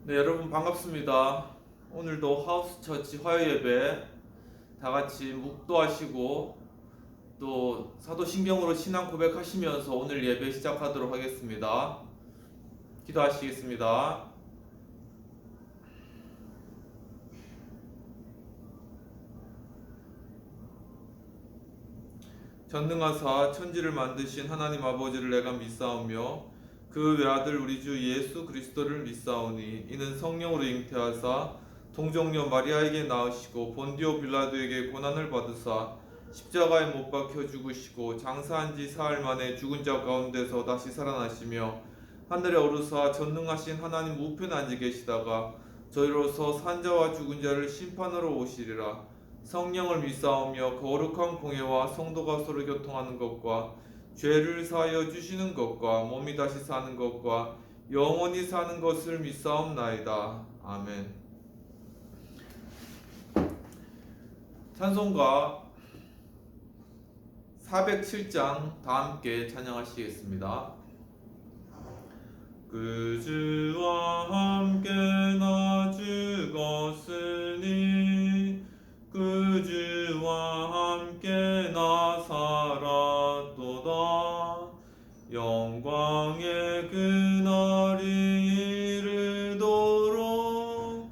네, 여러분 반갑습니다. 오늘도 하우스 처치 화요 예배 다 같이 묵도하시고 또 사도신경으로 신앙 고백하시면서 오늘 예배 시작하도록 하겠습니다. 기도하시겠습니다. 전능하사 천지를 만드신 하나님 아버지를 내가 믿사오며 그 외아들 우리 주 예수 그리스도를 믿사오니 이는 성령으로 잉태하사 동정녀 마리아에게 낳으시고 본디오 빌라도에게 고난을 받으사 십자가에 못 박혀 죽으시고 장사한 지 사흘 만에 죽은 자 가운데서 다시 살아나시며 하늘에 오르사 전능하신 하나님 우편에 앉아 계시다가 저희로서 산자와 죽은 자를 심판하러 오시리라. 성령을 믿사오며 거룩한 공예와 성도가 서로 교통하는 것과 죄를 사하여 주시는 것과 몸이 다시 사는 것과 영원히 사는 것을 믿사옵나이다. 아멘. 찬송가 407장 다 함께 찬양하시겠습니다. 그 주와 함께 나 죽었으니 그 주와 함께 나 살았도다. 영광의 그날이 이르도록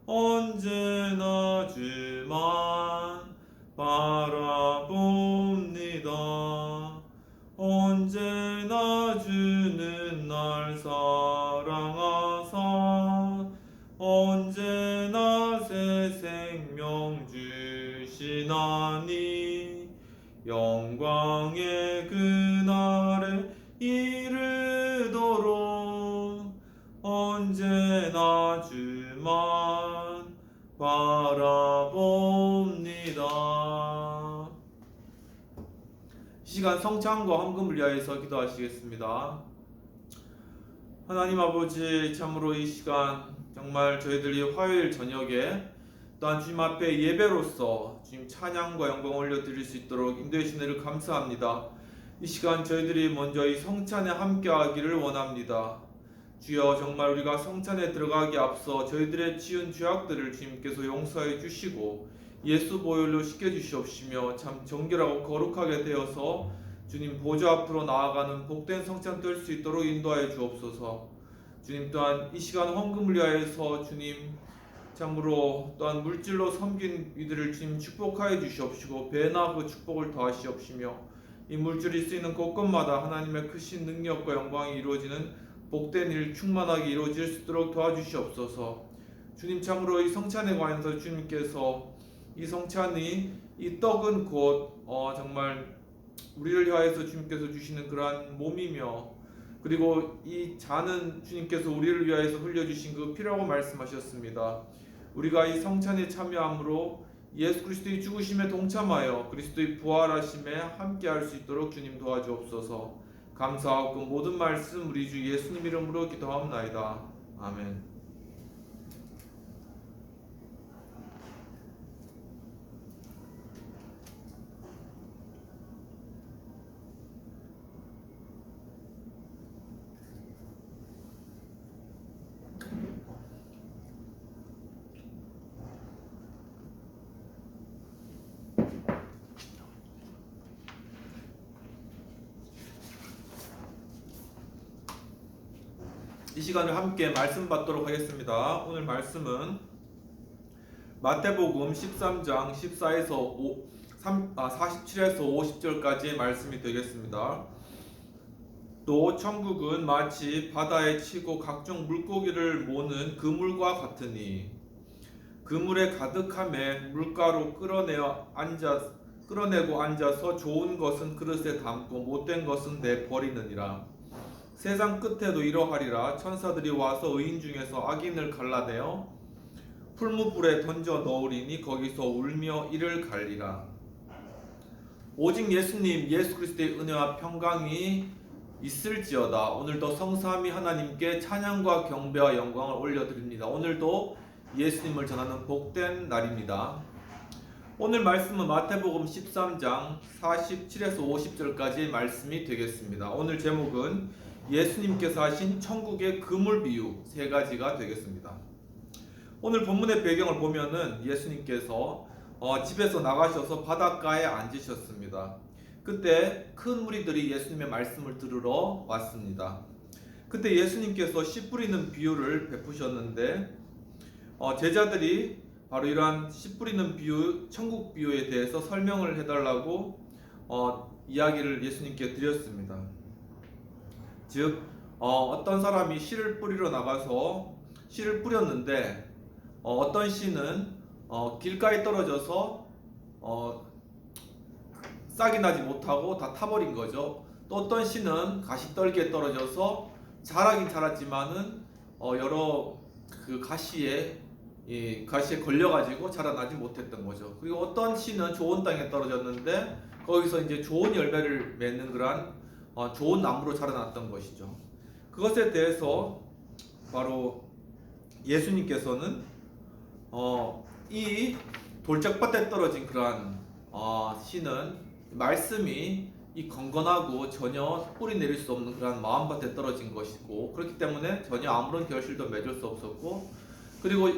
언제나 주만 바라봅니다. 언제나 주는 날 사랑하사 언제나 새 생명 주시나니 영광의 그날에 이르도록 언제나 주만 바라봅니다. 이 시간 성찬과 헌금을 위하여서 기도하시겠습니다. 하나님 아버지, 참으로 이 시간 정말 저희들이 화요일 저녁에 또한 주님 앞에 예배로서 주님 찬양과 영광 올려드릴 수 있도록 인도해 주신 은혜를 감사합니다. 이 시간 저희들이 먼저 이 성찬에 함께하기를 원합니다. 주여, 정말 우리가 성찬에 들어가기 앞서 저희들의 지은 죄악들을 주님께서 용서해 주시고 예수 보혈로 씻겨 주시옵시며 참 정결하고 거룩하게 되어서 주님 보좌 앞으로 나아가는 복된 성찬 될 수 있도록 인도하여 주옵소서. 주님, 또한 이 시간 헌금을 위하여서 주님 참으로 또한 물질로 섬긴 이들을 주님 축복하여 주시옵시고 배나 그 축복을 더하시옵시며 이 물질이 쓰이는 곳곳마다 하나님의 크신 능력과 영광이 이루어지는 복된 일 충만하게 이루어질 수 있도록 도와주시옵소서. 주님, 참으로 이 성찬에 관해서 주님께서 이 성찬이 이 떡은 곧 정말 우리를 위하여서 주님께서 주시는 그러한 몸이며 그리고 이 잔은 주님께서 우리를 위하여서 흘려주신 그 피라고 말씀하셨습니다. 우리가 이 성찬에 참여함으로 예수 그리스도의 죽으심에 동참하여 그리스도의 부활하심에 함께할 수 있도록 주님 도와주옵소서. 감사하고 그 모든 말씀 우리 주 예수님 이름으로 기도하옵나이다. 아멘. 이 시간을 함께 말씀 받도록 하겠습니다. 오늘 말씀은 마태복음 13장 47에서 50절까지의 말씀이 되겠습니다. 또 천국은 마치 바다에 치고 각종 물고기를 모는 그물과 같으니 그물에 가득함에 물가로 끌어내고 앉아서 좋은 것은 그릇에 담고 못된 것은 내버리느니라. 세상 끝에도 이러하리라. 천사들이 와서 의인 중에서 악인을 갈라내어 풀무불에 던져 넣으리니 거기서 울며 이를 갈리라. 오직 예수님 예수 그리스도의 은혜와 평강이 있을지어다. 오늘도 성삼위 하나님께 찬양과 경배와 영광을 올려드립니다. 오늘도 예수님을 전하는 복된 날입니다. 오늘 말씀은 마태복음 13장 47에서 50절까지의 말씀이 되겠습니다. 오늘 제목은 예수님께서 하신 천국의 그물 비유 세 가지가 되겠습니다. 오늘 본문의 배경을 보면은 예수님께서 집에서 나가셔서 바닷가에 앉으셨습니다. 그때 큰 무리들이 예수님의 말씀을 들으러 왔습니다. 그때 예수님께서 씨 뿌리는 비유를 베푸셨는데 제자들이 바로 이러한 씨 뿌리는 비유, 천국 비유에 대해서 설명을 해달라고 이야기를 예수님께 드렸습니다. 즉 어떤 사람이 씨를 뿌리러 나가서 씨를 뿌렸는데 어떤 씨는 길가에 떨어져서 싹이 나지 못하고 다 타버린 거죠. 또 어떤 씨는 가시떨기에 떨어져서 자라긴 자랐지만은 여러 그 가시에 걸려가지고 자라나지 못했던 거죠. 그리고 어떤 씨는 좋은 땅에 떨어졌는데 거기서 이제 좋은 열매를 맺는 그러한 좋은 나무로 자라났던 것이죠. 그것에 대해서 바로 예수님께서는 이 돌짝밭에 떨어진 그러한 씨는 말씀이 이 건건하고 전혀 뿌리 내릴 수 없는 그러한 마음밭에 떨어진 것이고, 그렇기 때문에 전혀 아무런 결실도 맺을 수 없었고, 그리고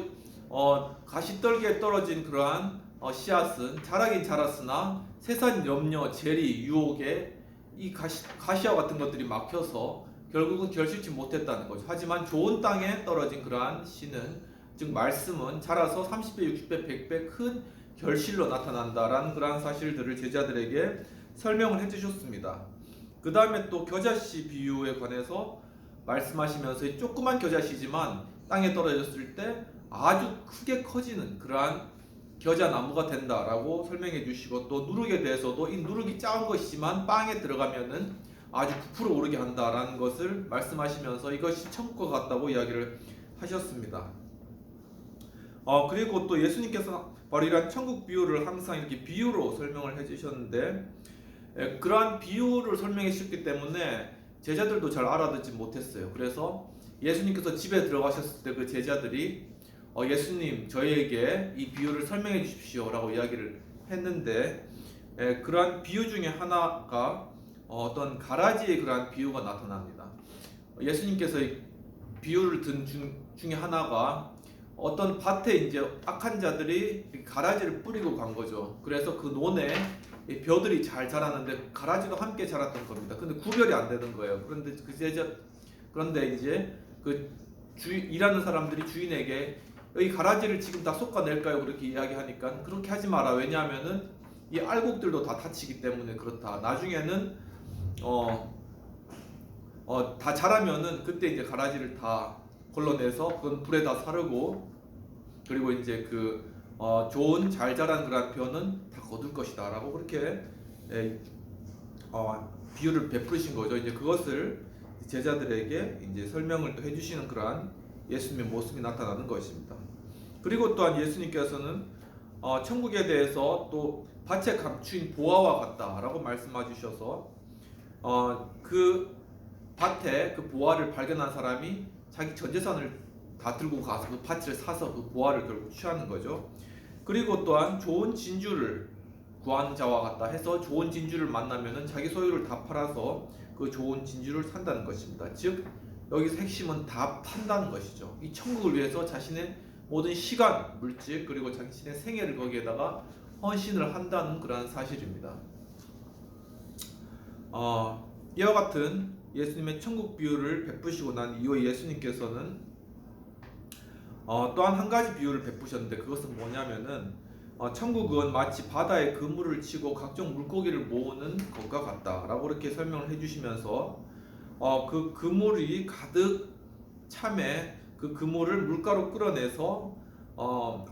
가시떨기에 떨어진 그러한 씨앗은 자라긴 자랐으나 세상 염려, 재리, 유혹에 이 가시와 같은 것들이 막혀서 결국은 결실치 못했다는 거죠. 하지만 좋은 땅에 떨어진 그러한 씨는, 즉 말씀은 자라서 30배, 60배, 100배 큰 결실로 나타난다라는 그러한 사실들을 제자들에게 설명을 해주셨습니다. 그 다음에 또 겨자씨 비유에 관해서 말씀하시면서 이 조그만 겨자씨지만 땅에 떨어졌을 때 아주 크게 커지는 그러한 겨자나무가 된다라고 설명해 주시고, 또 누룩에 대해서도 이 누룩이 작은 것이지만 빵에 들어가면은 아주 부풀어 오르게 한다라는 것을 말씀하시면서 이것이 천국과 같다고 이야기를 하셨습니다. 그리고 또 예수님께서 바로 이러한 천국 비유를 항상 이렇게 비유로 설명을 해주셨는데, 그러한 비유를 설명해 주셨기 때문에 제자들도 잘 알아듣지 못했어요. 그래서 예수님께서 집에 들어가셨을 때 그 제자들이 예수님 저희에게 이 비유를 설명해 주십시오 라고 이야기를 했는데, 그러한 비유 중에 하나가 어떤 가라지의 그러한 비유가 나타납니다. 예수님께서 이 비유를 든 중에 하나가 어떤 밭에 이제 악한 자들이 가라지를 뿌리고 간 거죠. 그래서 그 논에 벼들이 잘 자랐는데 가라지도 함께 자랐던 겁니다. 근데 구별이 안 되는 거예요. 그런데 이제 일하는 사람들이 주인에게 이 가라지를 지금 다 솎아낼까요? 그렇게 이야기하니까 그렇게 하지 마라. 왜냐하면은 이 알곡들도 다 다치기 때문에 그렇다. 나중에는 다 자라면은 그때 이제 가라지를 다 걸러내서 그건 불에 다 사르고, 그리고 이제 좋은 잘 자란 그런 벼는 다 거둘 것이다라고 그렇게 비유를 베푸신 거죠. 이제 그것을 제자들에게 이제 설명을 또 해주시는 그러한 예수님의 모습이 나타나는 것입니다. 그리고 또한 예수님께서는 천국에 대해서 또 밭에 감추인 보화와 같다라고 말씀해 주셔서 그 밭에 그 보화를 발견한 사람이 자기 전 재산을 다 들고 가서 그 밭을 사서 그 보화를 결국 취하는 거죠. 그리고 또한 좋은 진주를 구하는 자와 같다 해서 좋은 진주를 만나면은 자기 소유를 다 팔아서 그 좋은 진주를 산다는 것입니다. 즉 여기서 핵심은 다 판다는 것이죠. 이 천국을 위해서 자신의 모든 시간, 물질, 그리고 자신의 생애를 거기에다가 헌신을 한다는 그러한 사실입니다. 이와 같은 예수님의 천국 비유를 베푸시고 난 이후에 예수님께서는 또한 한 가지 비유를 베푸셨는데, 그것은 뭐냐면은 천국은 마치 바다에 그물을 치고 각종 물고기를 모으는 것과 같다라고 이렇게 설명을 해주시면서 그 그물이 가득 참에 그 그물을 물가로 끌어내서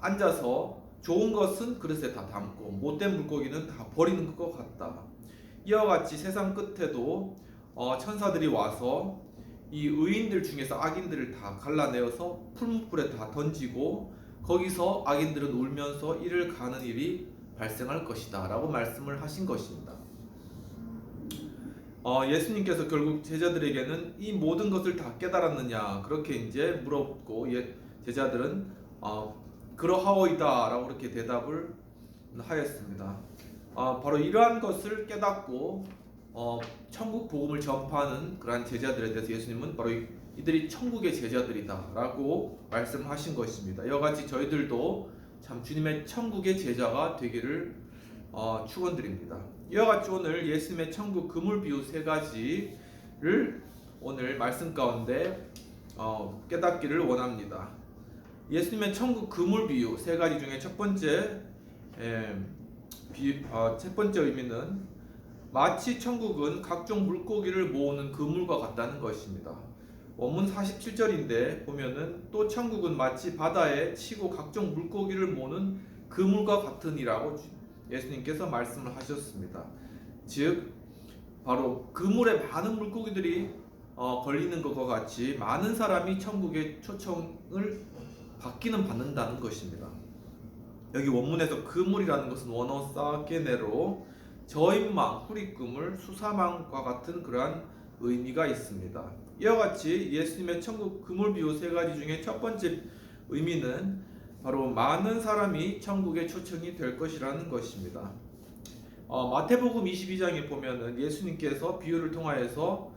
앉아서 좋은 것은 그릇에 다 담고 못된 물고기는 다 버리는 것 같다. 이와 같이 세상 끝에도 천사들이 와서 이 의인들 중에서 악인들을 다 갈라내어서 풀무불에 다 던지고 거기서 악인들은 울면서 이를 가는 일이 발생할 것이다 라고 말씀을 하신 것입니다. 예수님께서 결국 제자들에게는 이 모든 것을 다 깨달았느냐 그렇게 이제 물었고, 제자들은 그러하오이다 라고 그렇게 대답을 하였습니다. 바로 이러한 것을 깨닫고 천국 복음을 전파하는 그러한 제자들에 대해서 예수님은 바로 이들이 천국의 제자들이다라고 말씀하신 것입니다. 이와 같이 저희들도 참 주님의 천국의 제자가 되기를 축원드립니다. 이와 같이 오늘 예수님의 천국 그물 비유 세 가지를 오늘 말씀 가운데 깨닫기를 원합니다. 예수님의 천국 그물 비유 세 가지 중에 첫 번째 의미는 마치 천국은 각종 물고기를 모으는 그물과 같다는 것입니다. 원문 47절인데 보면은 또 천국은 마치 바다에 치고 각종 물고기를 모으는 그물과 같으니라고 예수님께서 말씀을 하셨습니다. 즉 바로 그물에 많은 물고기들이 걸리는 것과 같이 많은 사람이 천국의 초청을 받는다는 것입니다. 여기 원문에서 그물이라는 것은 원어 사케네로 저인망, 후리그물, 수사망과 같은 그러한 의미가 있습니다. 이와 같이 예수님의 천국 그물 비유 세 가지 중에 첫 번째 의미는 바로 많은 사람이 천국에 초청이 될 것이라는 것입니다. 마태복음 22장에 보면은 예수님께서 비유를 통하여서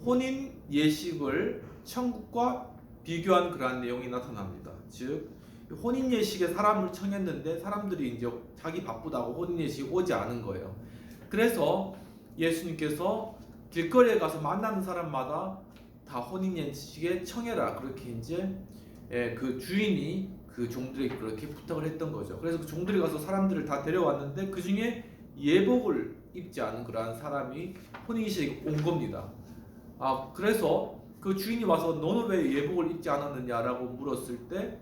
혼인 예식을 천국과 비교한 그러한 내용이 나타납니다. 즉 혼인 예식에 사람을 청했는데 사람들이 이제 자기 바쁘다고 혼인 예식이 오지 않은 거예요. 그래서 예수님께서 길거리에 가서 만나는 사람마다 다 혼인 예식에 청해라 그렇게 이제 그 주인이 그 종들에게 그렇게 부탁을 했던 거죠. 그래서 그 종들이 가서 사람들을 다 데려왔는데 그 중에 예복을 입지 않은 그러한 사람이 혼인 예식에 온 겁니다. 그래서 그 주인이 와서 너는 왜 예복을 입지 않았느냐라고 물었을 때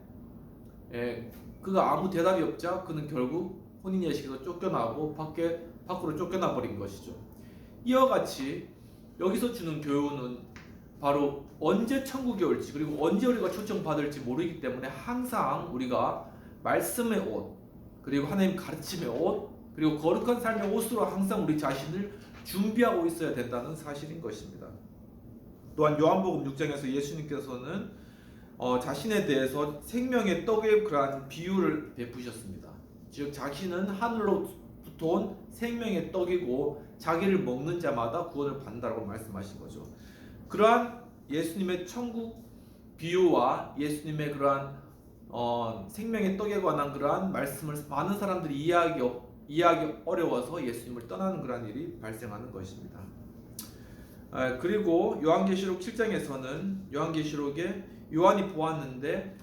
그가 아무 대답이 없자 그는 결국 혼인 예식에서 쫓겨나고 밖으로 쫓겨나 버린 것이죠. 이와 같이 여기서 주는 교훈은 바로 언제 천국이 올지 그리고 언제 우리가 초청받을지 모르기 때문에 항상 우리가 말씀의 옷 그리고 하나님 가르침의 옷 그리고 거룩한 삶의 옷으로 항상 우리 자신을 준비하고 있어야 된다는 사실인 것입니다. 또한 요한복음 6장에서 예수님께서는 자신에 대해서 생명의 떡의 그러한 비유를 베푸셨습니다. 즉 자신은 하늘로부터 온 생명의 떡이고 자기를 먹는 자마다 구원을 받는다고 말씀하신 거죠. 그러한 예수님의 천국 비유와 예수님의 그러한 생명의 떡에 관한 그러한 말씀을 많은 사람들이 이해하기 어려워서 예수님을 떠나는 그러한 일이 발생하는 것입니다. 그리고 요한계시록 7장에서는 요한계시록에 요한이 보았는데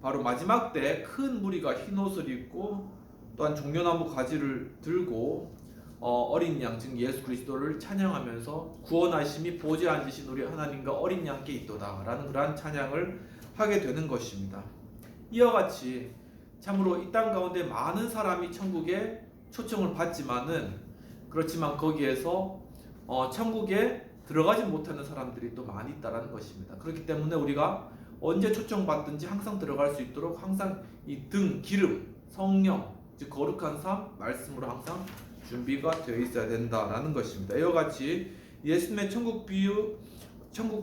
바로 마지막 때 큰 무리가 흰 옷을 입고 또한 종려나무 가지를 들고 어린 양 즉 예수 그리스도를 찬양하면서 구원하심이 보좌에 앉으신 우리 하나님과 어린 양께 있도다 라는 그러한 찬양을 하게 되는 것입니다. 이와 같이 참으로 이 땅 가운데 많은 사람이 천국에 초청을 그렇지만 거기에서 천국에 들어가지 못하는 사람들이 또 많이 있다는 것입니다. 그렇기 때문에 우리가 언제 초청받든지 항상 들어갈 수 있도록 항상 이 기름, 성령, 즉 거룩한 삶, 말씀으로 항상 준비가 되어 있어야 된다라는 것입니다. 이와 같이 예수님의 천국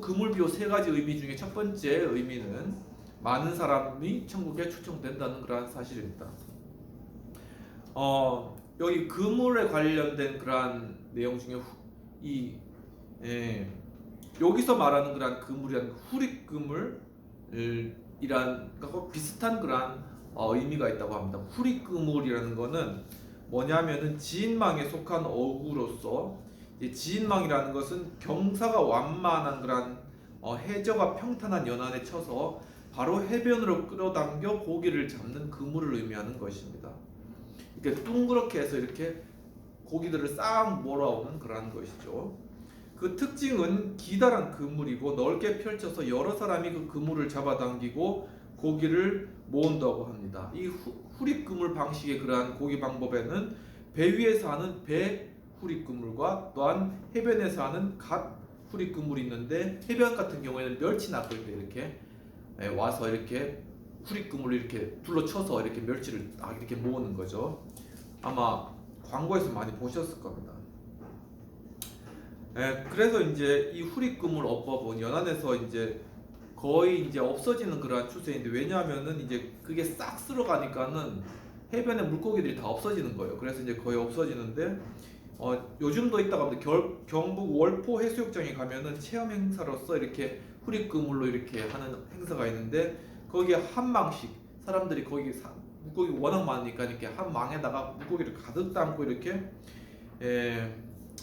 그물 비유 세 가지 의미 중에 첫 번째 의미는 많은 사람이 천국에 초청된다는 그러한 사실입니다. 여기 그물에 관련된 그러한 내용 중에 여기서 말하는 그러한 그물이란 후릭 그물이란 비슷한 그러한 의미가 있다고 합니다. 후릭 그물이라는 것은 뭐냐면은 지인망에 속한 어구로서 지인망이라는 것은 경사가 완만한 그러한 해저가 평탄한 연안에 쳐서 바로 해변으로 끌어당겨 고기를 잡는 그물을 의미하는 것입니다. 이렇게 둥그렇게 해서 이렇게 고기들을 싹 몰아오는 그러한 것이죠. 그 특징은 기다란 그물이고 넓게 펼쳐서 여러 사람이 그 그물을 잡아당기고 고기를 모은다고 합니다. 이 후립 그물 방식의 그러한 고기 방법에는 배 위에서 하는 배 후립 그물과 또한 해변에서 하는 갓 후립 그물이 있는데 해변 같은 경우에는 멸치 낚을 때 이렇게 와서 이렇게 후립 그물을 이렇게 둘러쳐서 이렇게 멸치를 딱 이렇게 모으는 거죠. 아마 광고에서 많이 보셨을 겁니다. 그래서 이제 이 후립 그물 어법은 연안에서 이제 거의 이제 없어지는 그러한 추세인데 왜냐하면은 이제 그게 싹 쓸어가니까는 해변의 물고기들이 다 없어지는 거예요. 그래서 이제 거의 없어지는데 요즘도 있다고 합니다. 경북 월포 해수욕장에 가면은 체험 행사로서 이렇게 후리그물로 이렇게 하는 행사가 있는데 거기에 한 망씩 사람들이 거기 물고기 워낙 많으니까 이렇게 한 망에다가 물고기를 가득 담고 이렇게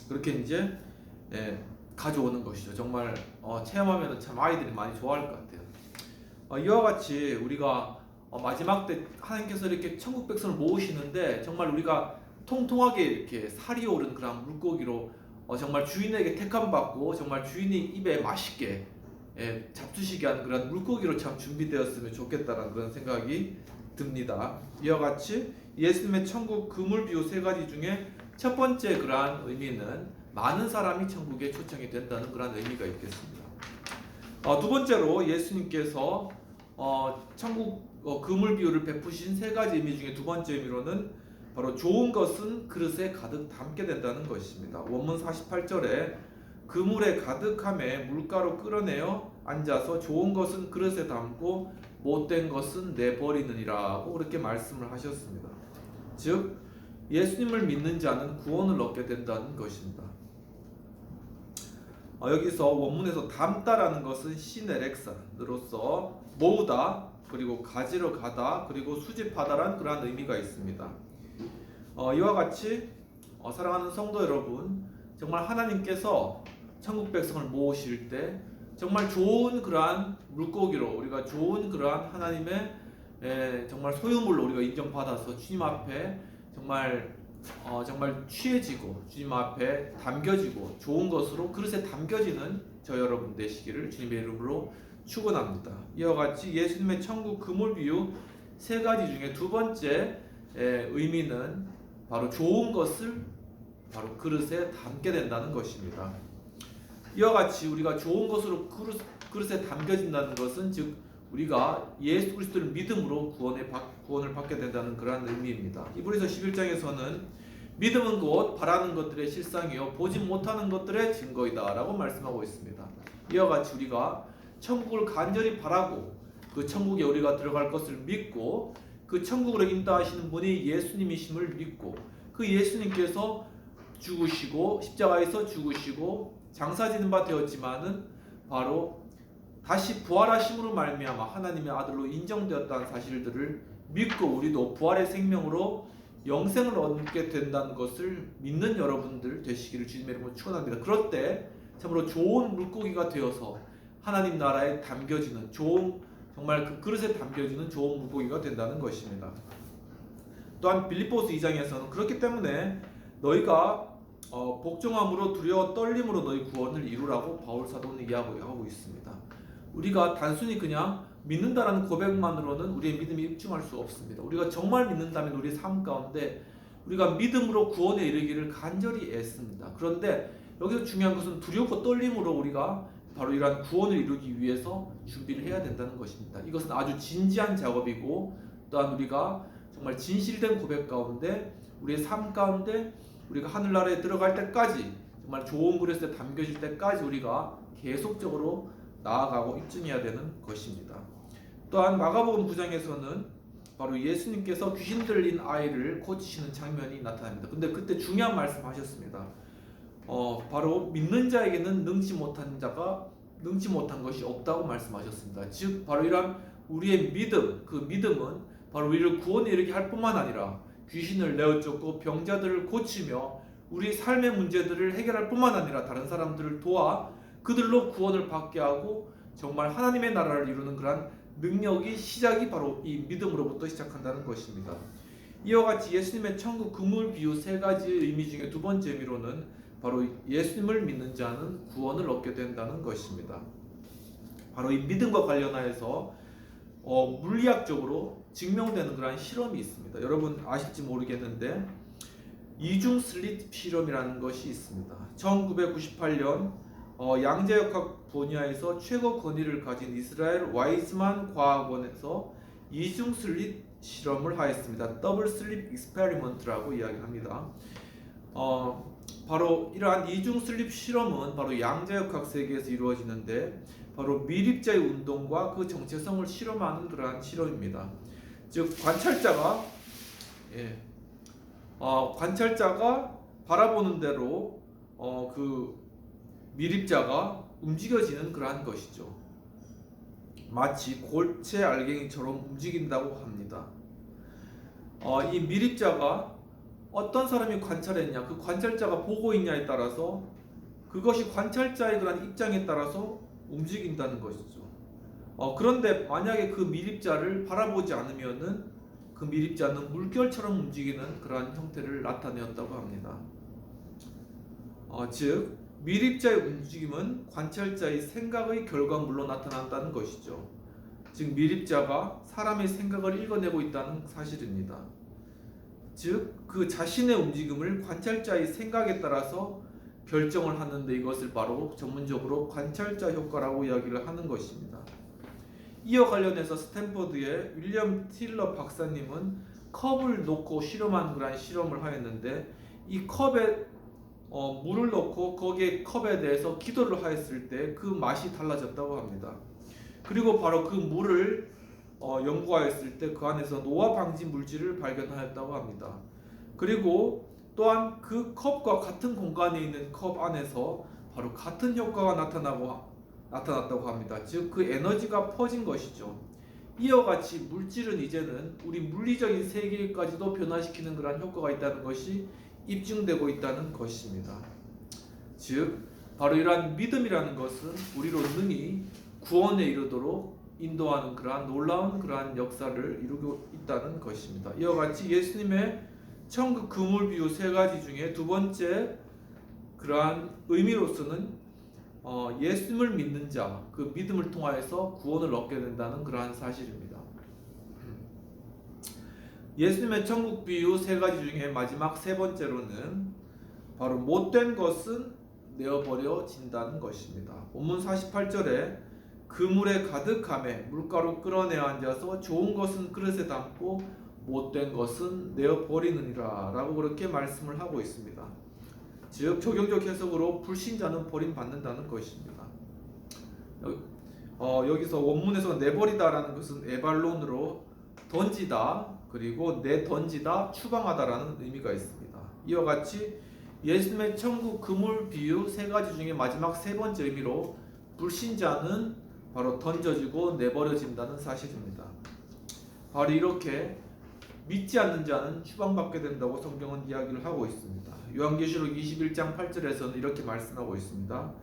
그렇게 이제 가져오는 것이죠. 정말 체험하면 참 아이들이 많이 좋아할 것 같아요. 이와 같이 우리가 마지막 때 하나님께서 이렇게 천국 백성을 모으시는데 정말 우리가 통통하게 이렇게 살이 오른 그런 물고기로 정말 주인에게 택함 받고 정말 주인이 입에 맛있게 잡수시게 하는 그런 물고기로 참 준비되었으면 좋겠다는 그런 생각이 듭니다. 이와 같이 예수님의 천국 그물 비유 세 가지 중에 첫 번째 그러한 의미는 많은 사람이 천국에 초청이 된다는 그런 의미가 있겠습니다. 두 번째로 예수님께서 천국 그물 비유를 베푸신 세 가지 의미 중에 두 번째 의미로는 바로 좋은 것은 그릇에 가득 담게 된다는 것입니다. 원문 48절에 그물에 가득함에 물가로 끌어내어 앉아서 좋은 것은 그릇에 담고 못된 것은 내버리느니라고 그렇게 말씀을 하셨습니다. 즉 예수님을 믿는 자는 구원을 얻게 된다는 것입니다. 여기서 원문에서 담다라는 것은 시네렉사로서 모으다 그리고 가지러 가다 그리고 수집하다라는 그러한 의미가 있습니다. 이와 같이 사랑하는 성도 여러분, 정말 하나님께서 천국 백성을 모으실 때 정말 좋은 그러한 물고기로 우리가 좋은 그러한 하나님의 정말 소유물로 우리가 인정받아서 주님 앞에 정말 취해지고 주님 앞에 담겨지고 좋은 것으로 그릇에 담겨지는 저 여러분 되시기를 주님의 이름으로 축원합니다. 이와 같이 예수님의 천국 그물 비유 세 가지 중에 두 번째 의미는 바로 좋은 것을 바로 그릇에 담게 된다는 것입니다. 이와 같이 우리가 좋은 것으로 그릇에 담겨진다는 것은 즉 우리가 예수 그리스도를 믿음으로 구원을 받게 된다는 그러한 의미입니다. 히브리서 11장에서는 믿음은 곧 바라는 것들의 실상이요 보지 못하는 것들의 증거이다 라고 말씀하고 있습니다. 이와 같이 우리가 천국을 간절히 바라고 그 천국에 우리가 들어갈 것을 믿고 그 천국으로 인도하시는 분이 예수님이심을 믿고 그 예수님께서 죽으시고 십자가에서 죽으시고 장사지는 바 되었지만은 바로 다시 부활하심으로 말미암아 하나님의 아들로 인정되었다는 사실들을 믿고 우리도 부활의 생명으로 영생을 얻게 된다는 것을 믿는 여러분들 되시기를 주님의 이름으로 축원합니다. 그럴 때 참으로 좋은 물고기가 되어서 하나님 나라에 담겨지는 정말 그 그릇에 담겨지는 좋은 물고기가 된다는 것입니다. 또한 빌립보서 2장에서는 그렇기 때문에 너희가 복종함으로 두려워 떨림으로 너희 구원을 이루라고 바울 사도는 이야기하고 있습니다. 우리가 단순히 그냥 믿는다라는 고백만으로는 우리의 믿음이 입증할 수 없습니다. 우리가 정말 믿는다면 우리의 삶 가운데 우리가 믿음으로 구원에 이르기를 간절히 애씁니다. 그런데 여기서 중요한 것은 두렵고 떨림으로 우리가 바로 이러한 구원을 이루기 위해서 준비를 해야 된다는 것입니다. 이것은 아주 진지한 작업이고 또한 우리가 정말 진실된 고백 가운데 우리의 삶 가운데 우리가 하늘나라에 들어갈 때까지 정말 좋은 그릇에 담겨질 때까지 우리가 계속적으로 나아가고 입증해야 되는 것입니다. 또한 마가복음 9장에서는 바로 예수님께서 귀신 들린 아이를 고치시는 장면이 나타납니다. 근데 그때 중요한 말씀하셨습니다. 바로 믿는 자에게는 능치 못한 것이 없다고 말씀하셨습니다. 즉 바로 이러한 우리의 믿음, 그 믿음은 바로 우리를 구원에 이르게 할 뿐만 아니라 귀신을 내어쫓고 병자들을 고치며 우리 삶의 문제들을 해결할 뿐만 아니라 다른 사람들을 도와 그들로 구원을 받게 하고 정말 하나님의 나라를 이루는 그러한 능력이 시작이 바로 이 믿음으로부터 시작한다는 것입니다. 이와 같이 예수님의 천국 그물 비유 세 가지 의미 중에 두 번째 의미로는 바로 예수님을 믿는 자는 구원을 얻게 된다는 것입니다. 바로 이 믿음과 관련하여서 물리학적으로 증명되는 그런 실험이 있습니다. 여러분 아실지 모르겠는데 이중 슬릿 실험이라는 것이 있습니다. 1998년 양자역학 분야에서 최고 권위를 가진 이스라엘 와이즈만 과학원에서 이중 슬릿 실험을 하였습니다. 더블 슬립 익스페리먼트라고 이야기합니다. 바로 이러한 이중 슬립 실험은 바로 양자역학 세계에서 이루어지는데 바로 미립자의 운동과 그 정체성을 실험하는 그러한 실험입니다. 즉 관찰자가 바라보는 대로 그 미립자가 움직여지는 그러한 것이죠. 마치 골체 알갱이처럼 움직인다고 합니다. 이 미립자가 어떤 사람이 관찰했냐, 그 관찰자가 보고 있냐에 따라서 그것이 관찰자의 그런 입장에 따라서 움직인다는 것이죠. 그런데 만약에 그 미립자를 바라보지 않으면은 그 미립자는 물결처럼 움직이는 그러한 형태를 나타내었다고 합니다. 즉 미립자의 움직임은 관찰자의 생각의 결과물로 나타난다는 것이죠. 즉 미립자가 사람의 생각을 읽어내고 있다는 사실입니다. 즉 그 자신의 움직임을 관찰자의 생각에 따라서 결정을 하는데 이것을 바로 전문적으로 관찰자 효과라고 이야기를 하는 것입니다. 이와 관련해서 스탠퍼드의 윌리엄 틸러 박사님은 컵을 놓고 실험한 그런 실험을 하였는데 이 컵에 물을 넣고 거기에 컵에 대해서 기도를 하였을 때 그 맛이 달라졌다고 합니다. 그리고 바로 그 물을 연구하였을 때 그 안에서 노화 방지 물질을 발견하였다고 합니다. 그리고 또한 그 컵과 같은 공간에 있는 컵 안에서 바로 같은 효과가 나타났다고 합니다. 즉 그 에너지가 퍼진 것이죠. 이와 같이 물질은 이제는 우리 물리적인 세계까지도 변화시키는 그런 효과가 있다는 것이 입증되고 있다는 것입니다. 즉 바로 이러한 믿음이라는 것은 우리로 능히 구원에 이르도록 인도하는 그러한 놀라운 그러한 역사를 이루고 있다는 것입니다. 이와 같이 예수님의 천국 그물 비유 세 가지 중에 두 번째 그러한 의미로서는 예수님을 믿는 자, 그 믿음을 통하여서 구원을 얻게 된다는 그러한 사실입니다. 예수님의 천국 비유 세 가지 중에 마지막 세 번째로는 바로 못된 것은 내어버려진다는 것입니다. 본문 48절에 그물에 가득함에 물가로 끌어내어 앉아서 좋은 것은 그릇에 담고 못된 것은 내어버리느니라 라고 그렇게 말씀을 하고 있습니다. 즉 적용적 해석으로 불신자는 버림받는다는 것입니다. 여기서 원문에서 내버리다라는 것은 에발론으로 던지다 그리고 내던지다 추방하다라는 의미가 있습니다. 이와 같이 예수님의 천국 그물 비유 세 가지 중에 마지막 세 번째 의미로 불신자는 바로 던져지고 내버려진다는 사실입니다. 바로 이렇게 믿지 않는 자는 추방받게 된다고 성경은 이야기를 하고 있습니다. 요한계시록 21장 8절에서는 이렇게 말씀하고 있습니다.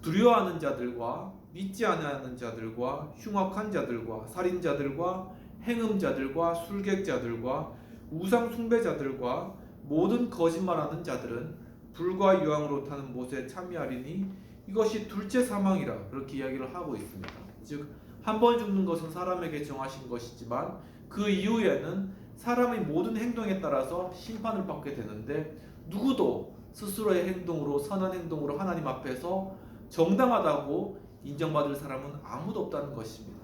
두려워하는 자들과 믿지 않는 자들과 흉악한 자들과 살인자들과 행음자들과 술객자들과 우상 숭배자들과 모든 거짓말하는 자들은 불과 유황으로 타는 못에 참여하리니 이것이 둘째 사망이라 그렇게 이야기를 하고 있습니다. 즉 한 번 죽는 것은 사람에게 정하신 것이지만 그 이후에는 사람의 모든 행동에 따라서 심판을 받게 되는데 누구도 스스로의 행동으로 선한 행동으로 하나님 앞에서 정당하다고 인정받을 사람은 아무도 없다는 것입니다.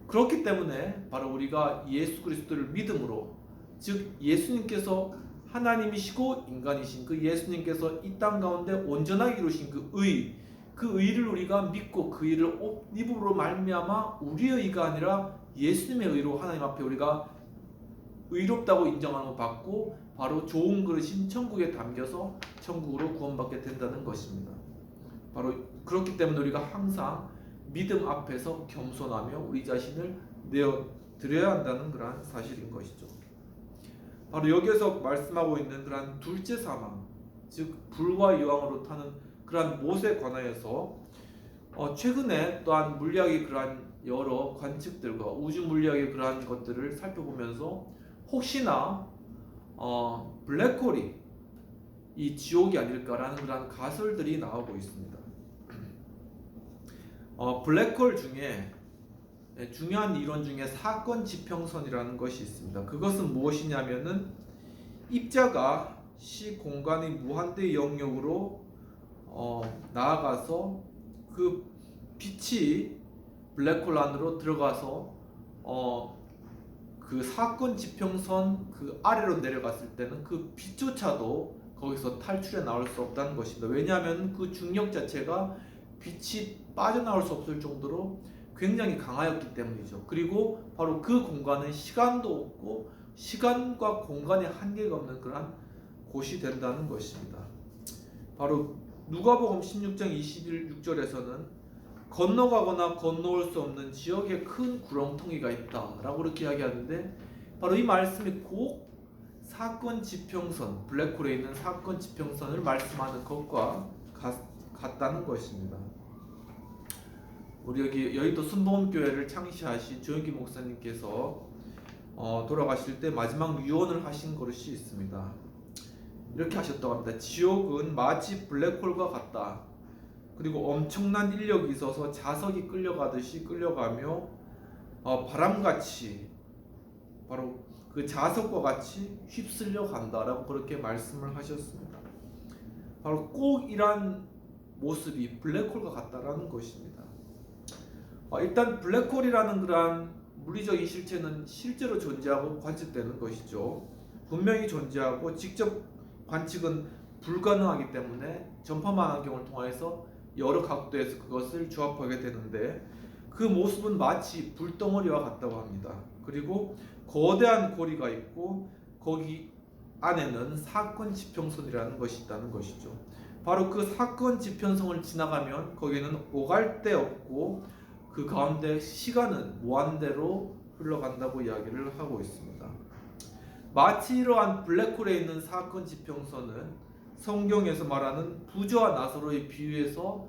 그렇기 때문에 바로 우리가 예수 그리스도를 믿음으로 즉 예수님께서 하나님이시고 인간이신 그 예수님께서 이 땅 가운데 온전하게 이루신 그 의를 우리가 믿고 그 의를 옷 입음으로 말미암아 우리의 의가 아니라 예수님의 의로 하나님 앞에 우리가 의롭다고 인정함을 받고 바로 좋은 그릇인 천국에 담겨서 천국으로 구원받게 된다는 것입니다. 바로 그렇기 때문에 우리가 항상 믿음 앞에서 겸손하며 우리 자신을 내어드려야 한다는 그러한 사실인 것이죠. 바로 여기에서 말씀하고 있는 그러한 둘째 사망, 즉 불과 유황으로 타는 그러한 못에 관하여서 최근에 또한 물리학의 그러한 여러 관측들과 우주 물리학의 그러한 것들을 살펴보면서 혹시나 블랙홀이 이 지옥이 아닐까라는 그러한 가설들이 나오고 있습니다. 블랙홀 중에 중요한 이론 중에 사건 지평선이라는 것이 있습니다. 그것은 무엇이냐면은 입자가 시공간의 무한대 영역으로 나아가서 그 빛이 블랙홀 안으로 들어가서 그 사건 지평선 그 아래로 내려갔을 때는 그 빛조차도 거기서 탈출해 나올 수 없다는 것입니다. 왜냐하면 그 중력 자체가 빛이 빠져나올 수 없을 정도로 굉장히 강하였기 때문이죠. 그리고 바로 그 공간은 시간도 없고 시간과 공간의 한계가 없는 그런 곳이 된다는 것입니다. 바로 누가복음 16장 26절에서는 건너가거나 건너올 수 없는 지역에 큰 구렁텅이가 있다라고 그렇게 이야기하는데, 바로 이 말씀이 꼭 사건 지평선, 블랙홀에 있는 사건 지평선을 말씀하는 것과 같다는 것입니다. 우리 여기 여의도 순복음교회를 창시하신 조영기 목사님께서 돌아가실 때 마지막 유언을 하신 것이 있습니다. 이렇게 하셨다고 합니다. 지옥은 마치 블랙홀과 같다. 그리고 엄청난 인력이 있어서 자석이 끌려가듯이 끌려가며 바람같이, 바로 그 자석과 같이 휩쓸려 간다라고 그렇게 말씀을 하셨습니다. 바로 꼭 이러한 모습이 블랙홀과 같다라는 것입니다. 일단 블랙홀이라는 그러한 물리적인 실체는 실제로 존재하고 관측되는 것이죠. 분명히 존재하고 직접 관측은 불가능하기 때문에 전파망 안경을 통해서 여러 각도에서 그것을 조합하게 되는데, 그 모습은 마치 불덩어리와 같다고 합니다. 그리고 거대한 고리가 있고 거기 안에는 사건 지평선이라는 것이 있다는 것이죠. 바로 그 사건 지평선을 지나가면 거기는 오갈 데 없고 그 가운데 시간은 무한대로 흘러간다고 이야기를 하고 있습니다. 마치 이러한 블랙홀에 있는 사건 지평선은 성경에서 말하는 부자와 나사로의 비유에서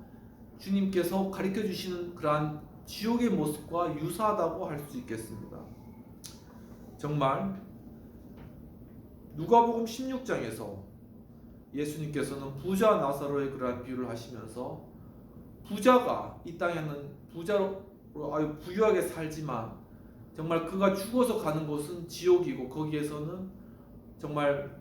주님께서 가르쳐 주시는 그러한 지옥의 모습과 유사하다고 할 수 있겠습니다. 정말 누가복음 16장에서 예수님께서는 부자와 나사로의 그러한 비유를 하시면서, 부자가 이 땅에는 부자로 부유하게 살지만 정말 그가 죽어서 가는 곳은 지옥이고, 거기에서는 정말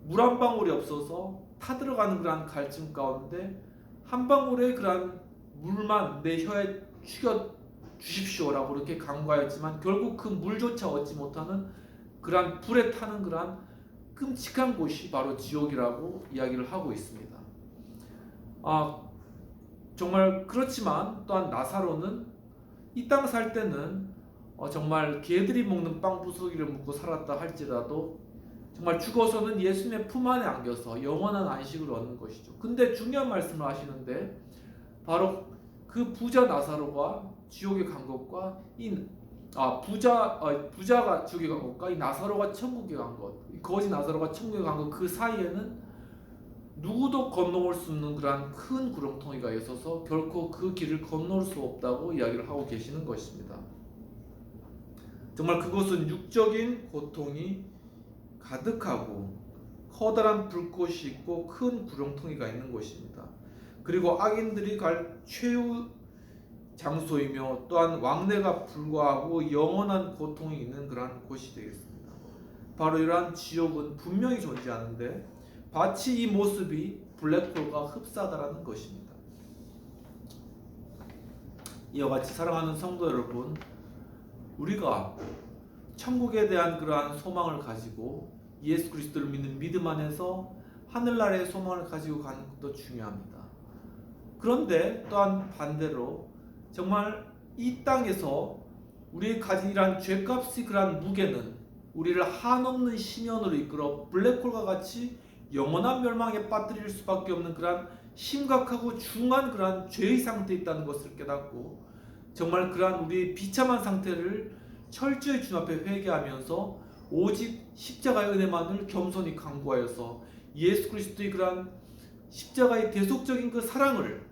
물 한 방울이 없어서 타들어가는 그러한 갈증 가운데 한 방울의 그러한 물만 내 혀에 죽여 주십시오라고 그렇게 간구하였지만 결국 그 물조차 얻지 못하는 그러한 불에 타는 그러한 끔찍한 곳이 바로 지옥이라고 이야기를 하고 있습니다. 정말 그렇지만 또한 나사로는 이 땅 살 때는 정말 개들이 먹는 빵 부스러기를 먹고 살았다 할지라도 정말 죽어서는 예수님의 품 안에 안겨서 영원한 안식을 얻는 것이죠. 근데 중요한 말씀을 하시는데, 바로 그 부자 나사로가 지옥에 간 것과 부자가 지옥에 간 것과 이 나사로가 천국에 간 것, 거지 나사로가 천국에 간 것, 그 사이에는 누구도 건너올 수 없는 그러한 큰 구렁텅이가 있어서 결코 그 길을 건널 수 없다고 이야기를 하고 계시는 것입니다. 정말 그곳은 육적인 고통이 가득하고 커다란 불꽃이 있고 큰 구렁텅이가 있는 곳입니다. 그리고 악인들이 갈 최후 장소이며 또한 왕래가 불과하고 영원한 고통이 있는 그러한 곳이 되겠습니다. 바로 이러한 지옥은 분명히 존재하는데 마치 이 모습이 블랙홀과 흡사하다는 것입니다. 이와 같이 사랑하는 성도 여러분, 우리가 천국에 대한 그러한 소망을 가지고 예수 그리스도를 믿는 믿음 안에서 하늘나라의 소망을 가지고 가는 것도 중요합니다. 그런데 또한 반대로 정말 이 땅에서 우리의 가진 이러한 죄값의 그러한 무게는 우리를 한없는 심연으로 이끌어 블랙홀과 같이 영원한 멸망에 빠뜨릴 수밖에 없는 그러한 심각하고 중한 그러한 죄의 상태에 있다는 것을 깨닫고, 정말 그러한 우리의 비참한 상태를 철저히 주님 앞에 회개하면서 오직 십자가의 은혜만을 겸손히 간구하여서 예수 그리스도의 그러한 십자가의 대속적인 그 사랑을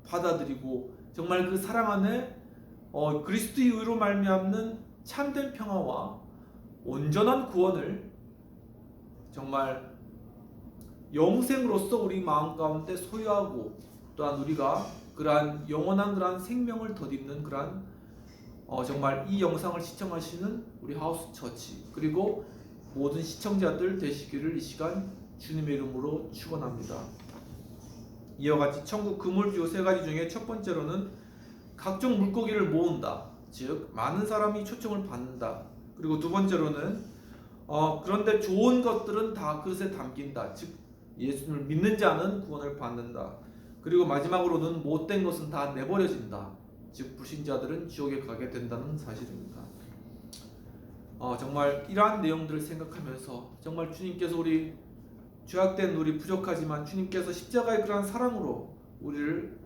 받아들이고, 정말 그 사랑 안에 그리스도의 의로 말미암는 참된 평화와 온전한 구원을 정말 영생으로서 우리 마음 가운데 소유하고, 또한 우리가 그러한 영원한 그러한 생명을 덧입는 그러한 정말 이 영상을 시청하시는 우리 하우스 처치 그리고 모든 시청자들 되시기를 이 시간 주님의 이름으로 축원합니다. 이와 같이 천국 그물주 세 가지 중에 첫 번째로는 각종 물고기를 모은다, 즉 많은 사람이 초청을 받는다. 그리고 두 번째로는 그런데 좋은 것들은 다 그릇에 담긴다, 즉 예수님을 믿는 자는 구원을 받는다. 그리고 마지막으로는 못된 것은 다 내버려진다, 즉 불신자들은 지옥에 가게 된다는 사실입니다. 정말 이러한 내용들을 생각하면서 정말 주님께서 우리 죄악된 우리 부족하지만 주님께서 십자가의 그러한 사랑으로 우리를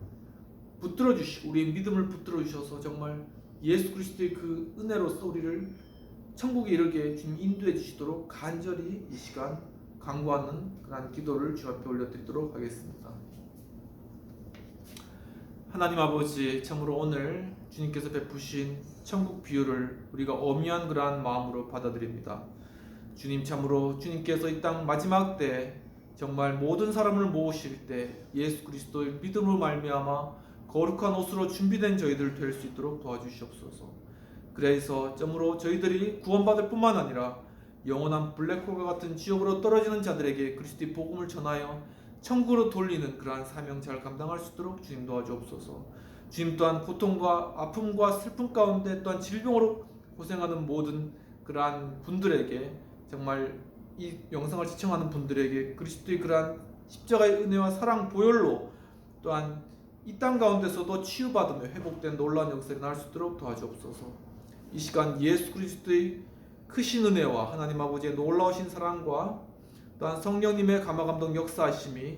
붙들어 주시고 우리의 믿음을 붙들어 주셔서 정말 예수 그리스도의 그 은혜로서 우리를 천국에 이르게 주님 인도해 주시도록 간절히 이 시간 간구하는 그러한 기도를 주 앞에 올려드리도록 하겠습니다. 하나님 아버지, 참으로 오늘 주님께서 베푸신 천국 비유를 우리가 엄미한 그러한 마음으로 받아들입니다. 주님, 참으로 주님께서 이 땅 마지막 때 정말 모든 사람을 모으실 때 예수 그리스도의 믿음으로 말미암아 거룩한 옷으로 준비된 저희들 될 수 있도록 도와주시옵소서. 그래서 점으로 저희들이 구원받을 뿐만 아니라 영원한 블랙홀과 같은 지옥으로 떨어지는 자들에게 그리스도의 복음을 전하여 천국으로 돌리는 그러한 사명 잘 감당할 수 있도록 주님 도와주옵소서. 주님 또한 고통과 아픔과 슬픔 가운데 또한 질병으로 고생하는 모든 그러한 분들에게 정말 이 영상을 시청하는 분들에게 그리스도의 그러한 십자가의 은혜와 사랑 보혈로 또한 이 땅 가운데서도 치유받으며 회복된 놀라운 역사가 날 수 있도록 도와주옵소서. 이 시간 예수 그리스도의 크신 은혜와 하나님 아버지의 놀라우신 사랑과 또한 성령님의 감화감동 역사하심이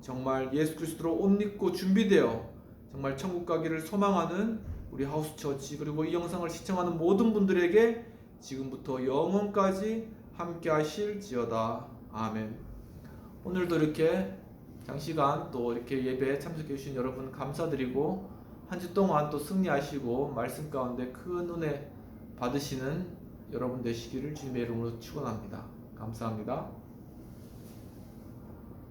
정말 예수 그리스도로 옷 입고 준비되어 정말 천국 가기를 소망하는 우리 하우스처치 그리고 이 영상을 시청하는 모든 분들에게 지금부터 영원까지 함께 하실지어다. 아멘. 오늘도 이렇게 장시간 또 이렇게 예배에 참석해 주신 여러분 감사드리고 한 주 동안 또 승리하시고 말씀 가운데 큰 은혜 받으시는 여러분 되시기를 주님의 이름으로 축원합니다. 감사합니다.